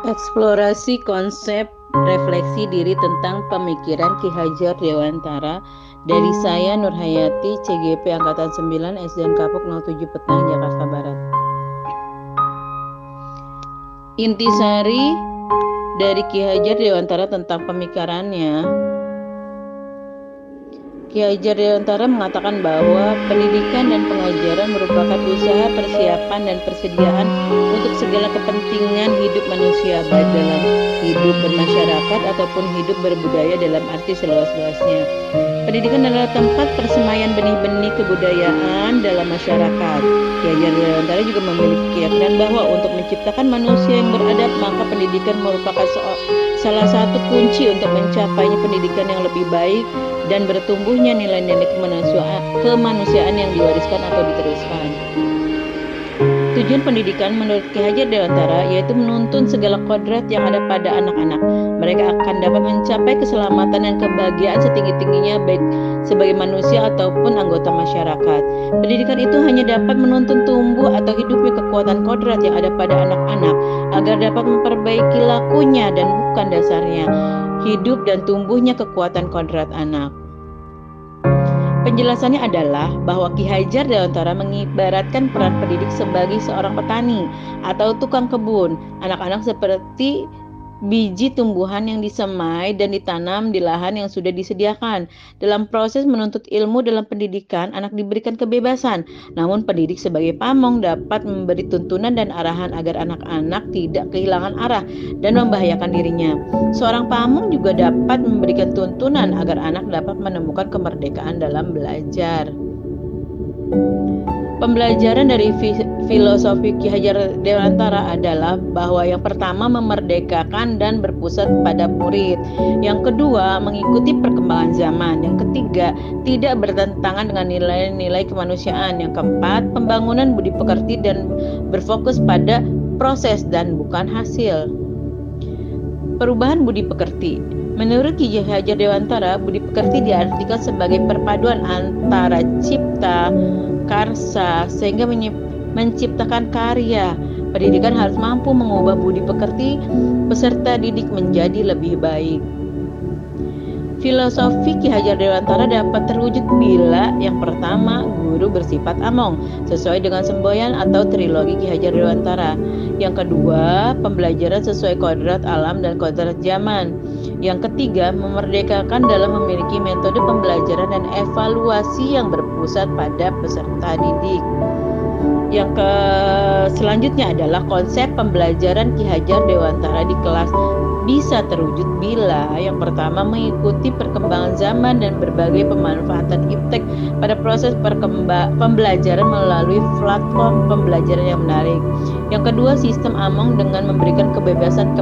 Eksplorasi konsep refleksi diri tentang pemikiran Ki Hajar Dewantara dari saya Nurhayati, CGP Angkatan 9, SDN Kapuk 07 Petang, Jakarta Barat. Intisari dari Ki Hajar Dewantara tentang pemikirannya, Ki Hajar Dewantara mengatakan bahwa pendidikan dan pengajaran merupakan usaha persiapan dan persediaan untuk segala kepentingan hidup manusia, baik dalam hidup bermasyarakat ataupun hidup berbudaya dalam arti seluas-luasnya. Pendidikan adalah tempat persemaian benih-benih kebudayaan dalam masyarakat. Ki Hajar Dewantara juga memiliki keyakinan bahwa untuk menciptakan manusia yang beradab, maka pendidikan merupakan salah satu kunci untuk mencapainya pendidikan yang lebih baik dan bertumbuhnya nilai-nilai kemanusiaan yang diwariskan atau diteruskan. Tujuan pendidikan menurut Ki Hajar Dewantara yaitu menuntun segala kodrat yang ada pada anak-anak. Mereka akan dapat mencapai keselamatan dan kebahagiaan setinggi-tingginya baik sebagai manusia ataupun anggota masyarakat. Pendidikan itu hanya dapat menuntun tumbuh atau hidupnya kekuatan kodrat yang ada pada anak-anak agar dapat memperbaiki lakunya dan bukan dasarnya hidup dan tumbuhnya kekuatan kodrat anak. Penjelasannya adalah bahwa Ki Hajar Dewantara mengibaratkan peran pendidik sebagai seorang petani atau tukang kebun. Anak-anak seperti biji tumbuhan yang disemai dan ditanam di lahan yang sudah disediakan. Dalam proses menuntut ilmu dalam pendidikan, anak diberikan kebebasan. Namun pendidik sebagai pamong dapat memberi tuntunan dan arahan agar anak-anak tidak kehilangan arah dan membahayakan dirinya. Seorang pamong juga dapat memberikan tuntunan agar anak dapat menemukan kemerdekaan dalam belajar. Pembelajaran dari filosofi Ki Hajar Dewantara adalah bahwa yang pertama memerdekakan dan berpusat pada murid. Yang kedua mengikuti perkembangan zaman. Yang ketiga tidak bertentangan dengan nilai-nilai kemanusiaan. Yang keempat pembangunan budi pekerti dan berfokus pada proses dan bukan hasil. Perubahan budi pekerti. Menurut Ki Hajar Dewantara, budi pekerti diartikan sebagai perpaduan antara cipta, karsa, sehingga menciptakan karya. Pendidikan harus mampu mengubah budi pekerti peserta didik menjadi lebih baik. Filosofi Ki Hajar Dewantara dapat terwujud bila yang pertama guru bersifat among sesuai dengan semboyan atau trilogi Ki Hajar Dewantara. Yang kedua, pembelajaran sesuai kodrat alam dan kodrat zaman. Yang ketiga, memerdekakan dalam memiliki metode pembelajaran dan evaluasi yang berpusat pada peserta didik. Yang selanjutnya adalah konsep pembelajaran Ki Hajar Dewantara di kelas bisa terwujud bila yang pertama mengikuti perkembangan zaman dan berbagai pemanfaatan iptek pada proses pembelajaran melalui platform pembelajaran yang menarik. Yang kedua, sistem among dengan memberikan kebebasan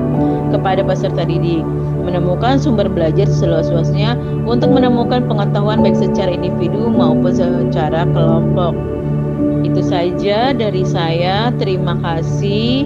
kepada peserta didik menemukan sumber belajar seluas-luasnya untuk menemukan pengetahuan baik secara individu maupun secara kelompok. Itu saja dari saya. Terima kasih.